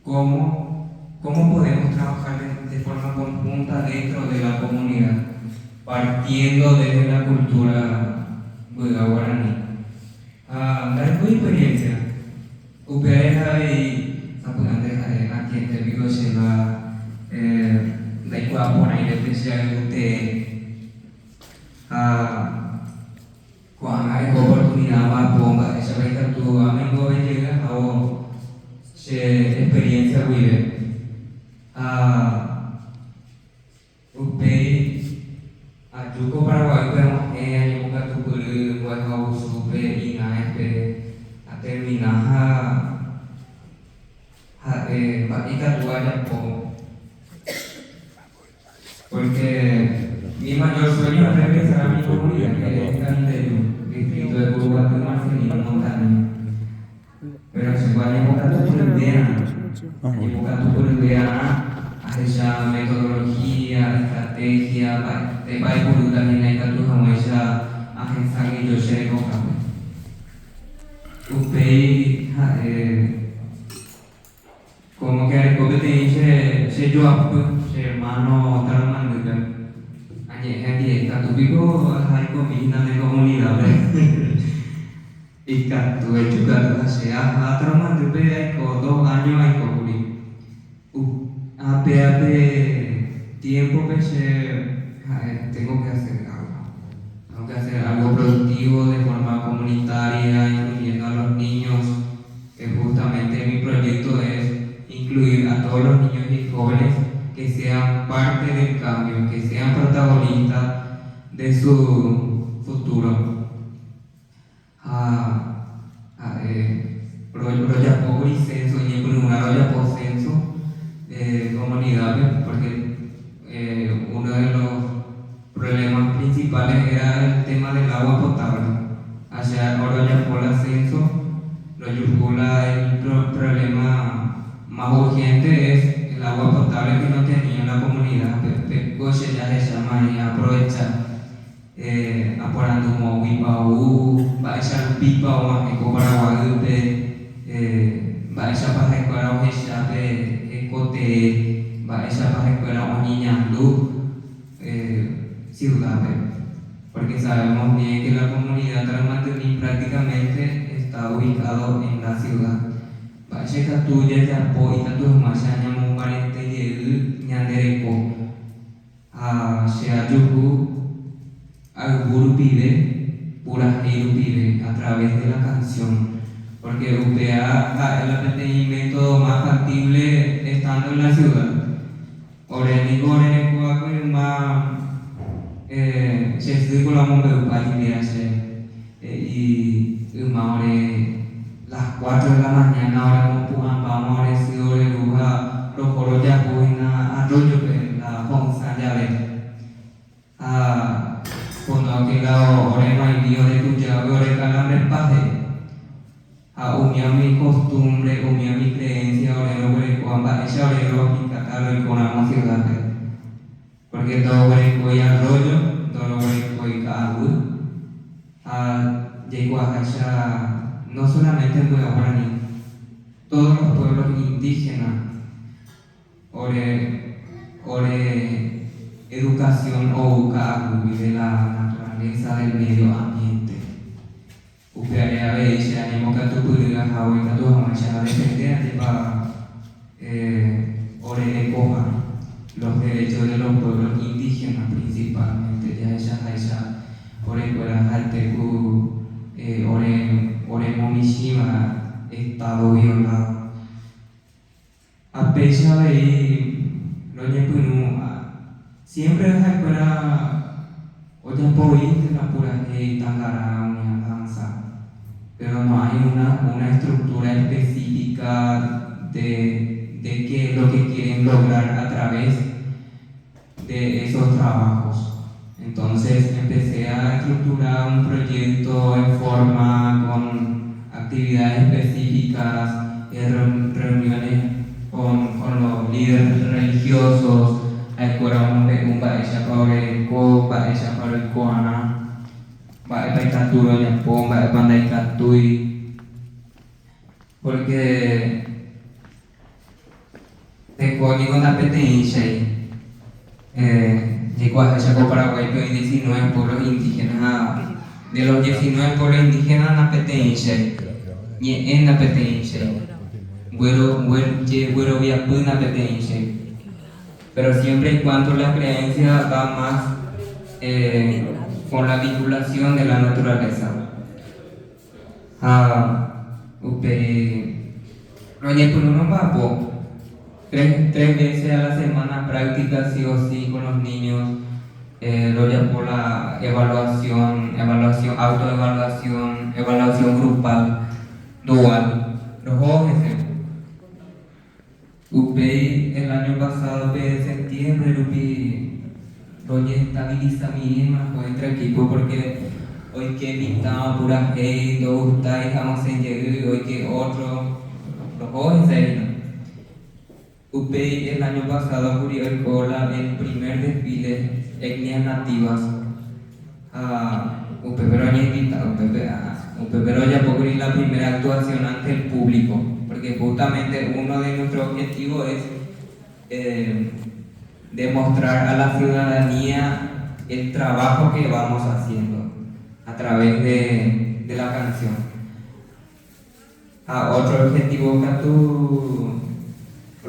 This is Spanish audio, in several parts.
cómo podemos trabajar de forma conjunta dentro de la comunidad, partiendo desde la cultura guaraní. Dari tu experiencia, UPR y apuntantes aquí en Tepico se va de Ecuador y de especial de cuando hay oportunidad más bomba, esa vez que tu amigo llega a se experiencia vive. UPR Juko Paraguay pero yo nunca tuve luego supe y nada a terminar batita tuya porque mi mayor sueño es regresar a mi comunidad que es el distrito de Uruguay Marcelino Montaña, pero se puede invocar tu peruviana esa metodología, estrategia, te va a ir también hay que tu jamoesa agencia que yo sé coja. Usted como que el competencia se yo se hermano tramanduca. Ayer directa tu pico hay comida de comunidad. Y que tu hecho que sea tramanduca hay 2 años hay comuni. Hace tiempo pensé, tengo que hacer algo productivo de forma comunitaria, incluyendo a los niños, que justamente mi proyecto es incluir a todos los niños y jóvenes que sean parte del cambio, que sean protagonistas de su futuro. Roya poco y censo, y por una roya por censo. Comunidades, porque uno de los problemas principales era el tema del agua potable. Ahora ya por el ascenso, el problema más urgente es el agua potable que no tenía la comunidad. Pues ya se llama y aprovecha aporando como Wipaú, va a echar pipa o más eco para Guadalupe, va a echar para escuela o Cote, va a esa para escuela o niñando ciudad, porque sabemos bien que la comunidad Tramantuní prácticamente está ubicado en la ciudad. Va a esa tuya de apoyo a tus masanya mumparente y ñandereco a Sheayuku al guru pide, pura pide a través de la canción. Porque UPA es el método más factible estando en la ciudad. Oreni gore kuaku ma se circula mundo y las 4 de la mañana ahora no pujan vamos a decir ore luja los coros ya puina arroyo la honza ya ve cuando que la ore maídio de tu llave ore calambre paje unía mi costumbre, unía mi creencia, orero cuamba, esa orero mi catalo y con amo ciudad. Porque todo hueco y arroyo, todo hueco y caagul, llegó a Hacha, no solamente en Guaraní, todos los pueblos indígenas, educación o caagul de la naturaleza del medio ambiente. Upaya veis animo que tu pulga hawi que tu hamasya defender para ore coja los derechos de los pueblos indígenas principalmente ya esa ore para halteku ore momishima estado violado a pesar de lo nyepunu siempre es para otra pointe la pura tangara danza, pero no hay una estructura específica de qué es lo que quieren lograr a través de esos trabajos. Entonces empecé a estructurar un proyecto en forma con actividades específicas, reuniones con los líderes religiosos, un baisha para el Koana. Baik katuro nyapong, baik pandai katui, porque te con la petencia llegó a Chaco Paraguay, pero hay 19 pueblos indígenas, de los 19 pueblos indígenas, la petencia, y en la petencia, bueno, viapu la petencia, pero siempre y cuando la creencia va más con la vinculación de la naturaleza. Oye, tú no vas a tres veces a la semana práctica sí o sí con los niños, lo llamo por la evaluación, autoevaluación, evaluación grupal, dual. Los jóvenes, el año pasado, en septiembre, lo estabiliza mi imagen entre equipos porque hoy que invitamos pura gente, ustedes vamos a llegar, hoy que otro, los jóvenes, el año pasado ocurrió el primer desfile etnias nativas pero ya ocurrió la primera actuación ante el público, porque justamente uno de nuestros objetivos es demostrar a la ciudadanía el trabajo que vamos haciendo a través de la canción. Otro objetivo que tú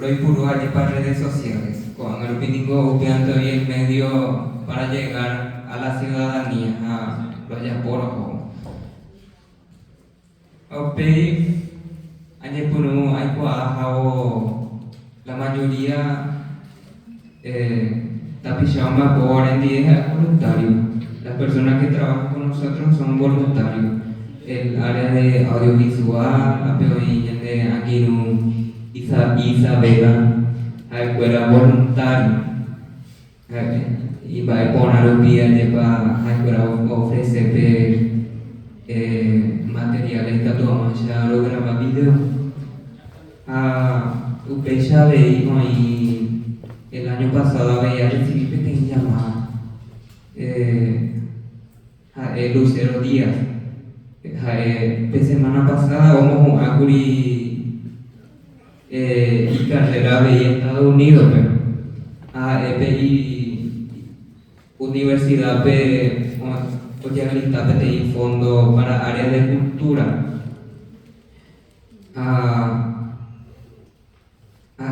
hoy puro allí para redes sociales, con el único upiando y el medio para llegar a la ciudadanía, a los yaporos. Allí puro hay la mayoría tapichado más por en día es voluntario. Las personas que trabajan con nosotros son voluntarios. El área de audiovisual, de Aquino, Isabela, era voluntario. Y va a poner un día para ofrecer materiales que tomamos ya lo graba video. Usted ya veía y el año pasado había recibido pequeña llamada Lucero Díaz. La semana pasada vamos a cubrir y carrera de Estados Unidos, pero universidad de fondo para áreas de cultura.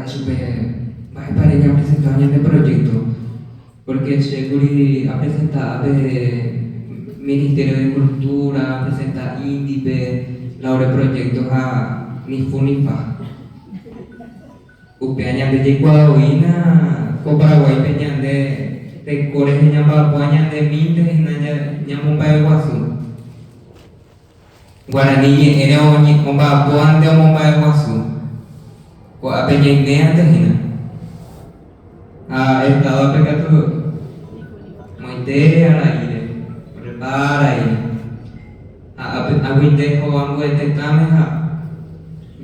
Eso va para ella presentar este proyecto, porque Seguri ha presentado Ministerio de Cultura, presenta índice, laure proyectos a Nifunifa. Upeaña de Yecuahuina, Paraguay peñan de Cores de Ñampapuaña de Mintes y Ñamumba de Guazú. Guaraní era Ñampa de Omumba de Guazú. O a peña de estado a pecado. Moite a la ire. Prepara ahí. A Wintejo, a Muete Tameja.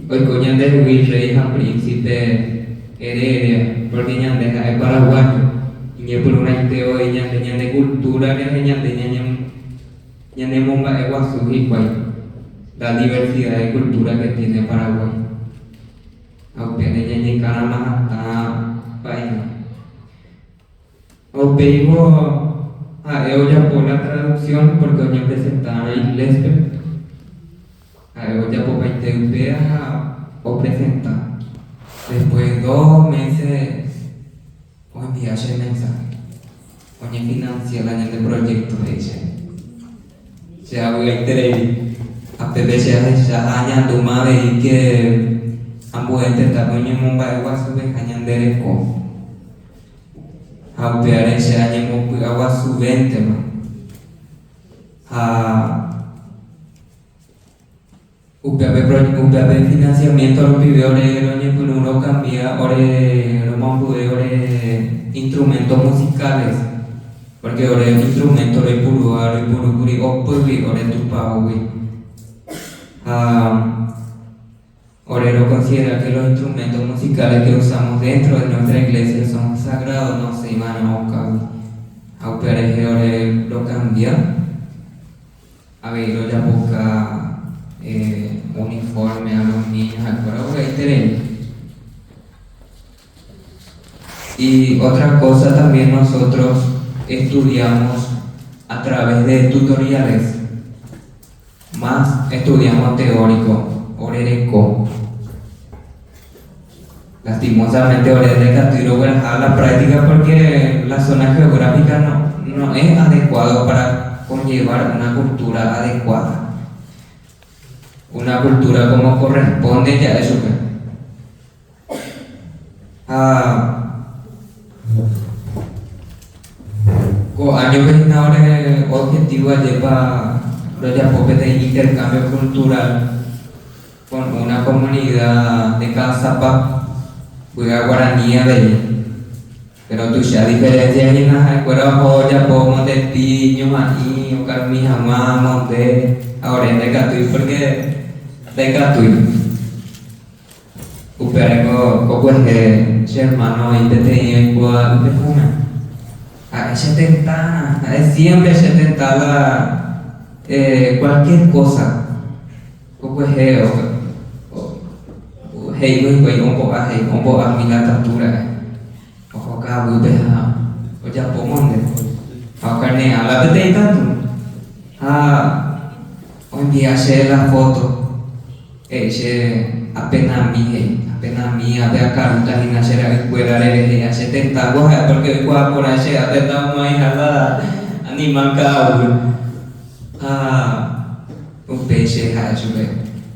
Hoy coñan de Virrey, a Príncipe Heredia, porque ñan de Paraguayo. Y por una idea de ñan de cultura, ñan de Momba de Guazú y la diversidad de cultura que tiene Paraguay. Aunque ñan de Canamá está país. Ella por la traducción porque hoy presentaron en inglés. Ella por 20 días o presenta. Después de 2 meses, o enviar el mensaje. Hoy financiar el año de proyecto de ella. Se ha vuelto interés. A Pepe se ha añadido más de que ambos intentan en Mumbai Guasu de Cañandereco. A Peare se ha añadido Guasu 20 UPAP financiamiento lo pidió uno cambia instrumentos musicales porque ahora el instrumento de puro curi opuri ahora tu paui ahora lo considera que los instrumentos musicales que usamos dentro de nuestra iglesia son sagrados, no se iban a buscar a ahora lo cambia a ver lo ya busca uniforme a los niños, acuerdo que hay Y otra cosa también nosotros estudiamos a través de tutoriales, más estudiamos teórico, orereco. Lastimosamente ahorita tiro a la práctica porque la zona geográfica no es adecuado para conllevar una cultura adecuada. Una cultura como corresponde ya eso que con años que ahora el objetivo es para los de intercambio cultural con una comunidad de Casapa, Buga Guaraní de pero tu ya diferencia ni nada recuerda joya pomo de piño maní o carmi jamás monte ahora en decatui porque decatui uperego pues hermano y te tenía igual de una a ese tentana siempre se tentaba cualquier cosa pues hey güey un poco a mi la captura Oka bubeha oja pomonde akarne ala bete tanto hoy hace la foto ese apenas mi ade akaruta hina será escuela de hace tenta goja porque por hace atenta mai hala animal ka un peixe hace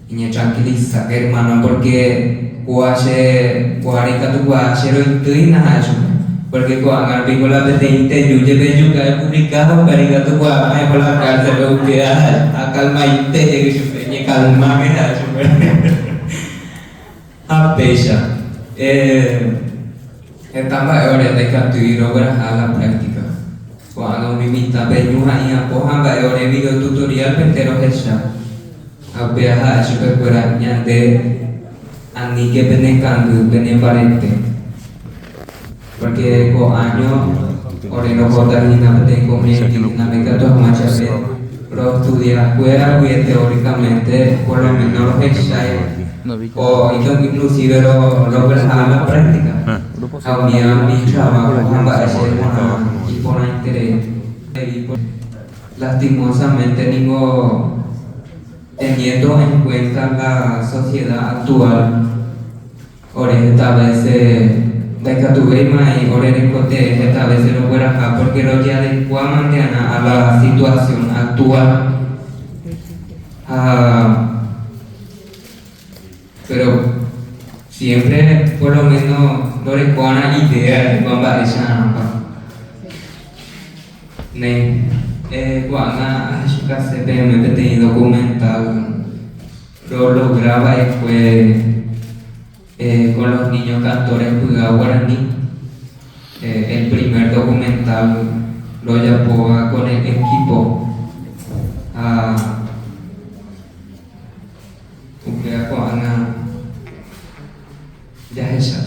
y tranquiliza hermano porque hace 40 lo intuina hace porque cuando al pico la petente yo llevé yo que he publicado caricato cuando hay por la cárcel lo que a calma y te que se peñe calma que da a pesha estamos ahora de capturar a la práctica cuando mi mitad peñuja y apojan va ahora video tutorial pero hecha a viajar super kurangnya de ani que penekando peneparente porque con años oreno kota hina tengo una beca todas macam pero estudiar fuera y teóricamente por lo menos los ensayos o inclusive lo a la práctica a mi trabajo hamba hacer y por interés lastimosamente teniendo en cuenta la sociedad actual esta vez de Catubema y Orenecote esta vez no fuera acá porque lo que adecua a la situación actual pero siempre por lo menos no le una idea de cómo va esa cuando se ve documental lo lograba después con los niños cantores Buga Guaraní el primer documental lo llevó con el equipo ya es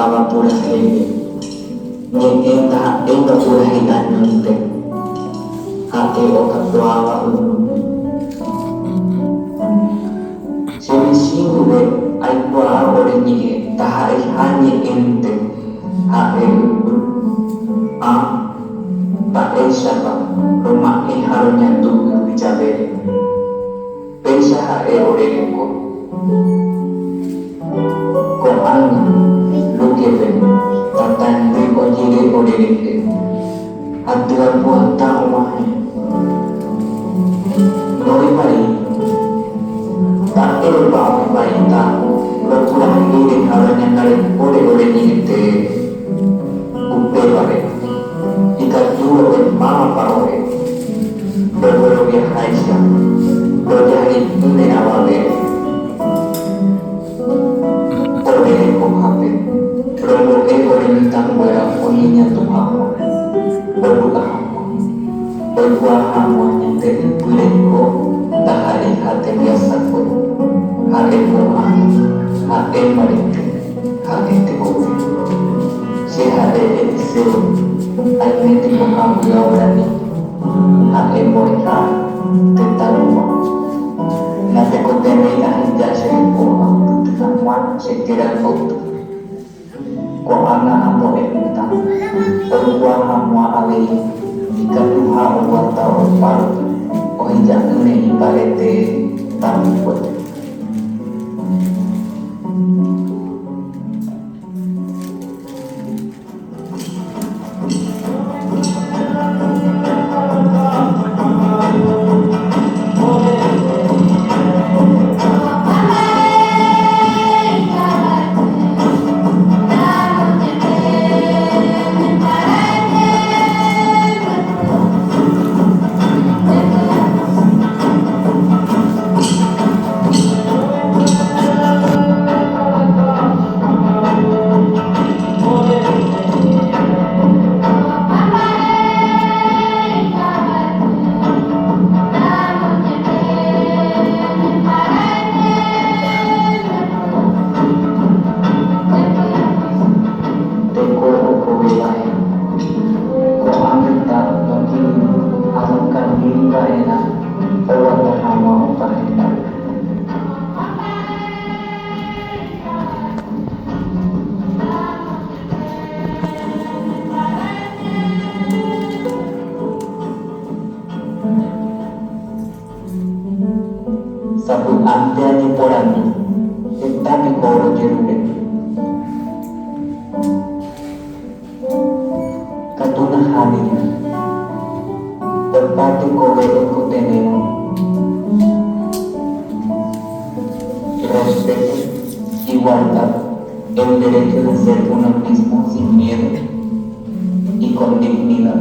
estaba pura gente, esta pura gente, ate oka kuava se me single ay kuava ore ni taha hanya ente tak siapa rumah harunya tu bicara pensa ore ko anga lo que ven tratando de conseguir por el Atual puanta umahe Noi mai Tak erba mai tak Berkurang ini halanya kali ore nyite Upe pare Ika dua mama parore Berbero ya haisya Berjari ini awale Ore eko hape Berbo eko renitang wera Oninya tuhamu Berbuka hamu Berbuah hamu nyate Buleko Tahari hati biasa pun Hati kumah Hati mariti Hati tikowe Si hati ediseo Aime tikokamu yaurani Hati morika Tentang rumah Nate koteme ahija seribu Tukamuan sekira kota Ko ana amo ebutang Berbuah hamu alei Ika duha uwata uparu Ohija ene iparete Tapi kote Sabut anteani porani Tentang koro jerude Katuna hani Terpati kowe ekotenemu Respeto, igualdad, el derecho de ser uno mismo sin miedo y con dignidad.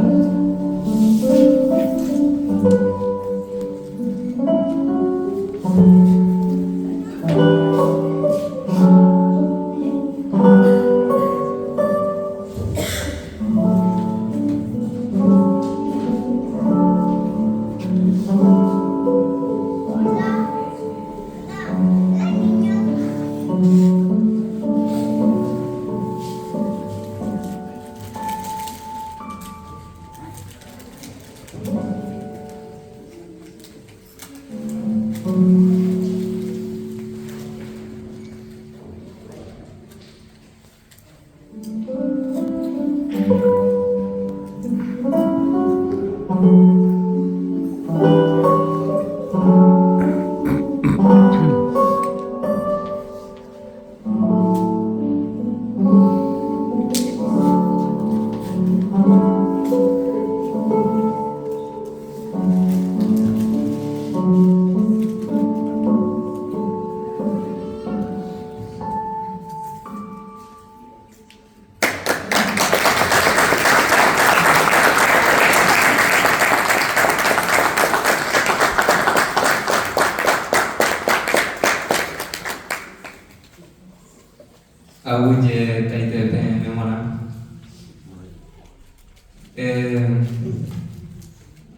Auje taite pe memora.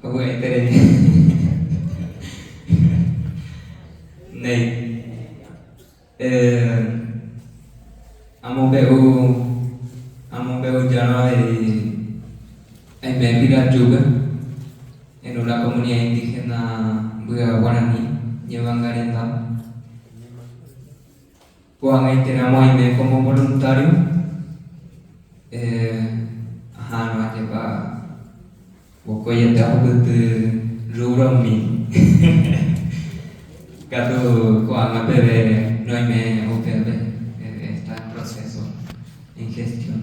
Ague itere. Nei. Amo beu jano ai membira juga en una comunidad indígena Buga Guaraní, Ñevangarenda. Cuando tenemos ahí como voluntario, no hay para poco ya te hago de rubro mi. Cuando bebé no hay me observe está en proceso en gestión.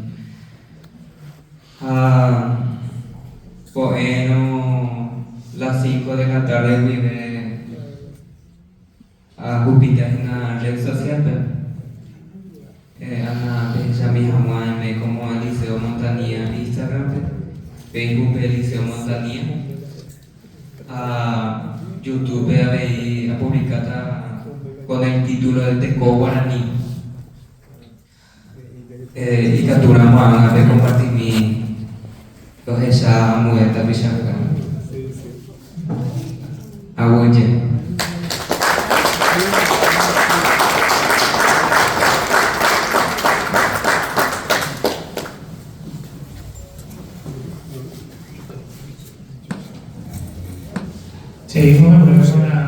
Bueno, las 5 de la tarde vive a Júpiter en una red social, Ana Benjamín Hamuame como Eliseo Montanía Instagram, Facebook Eliseo Montanía, a YouTube a publicada con el título de Teco Guaraní. Y capturamos a ver compartir mi los esa muerta pichanga. Abuye. Seguimos con la persona.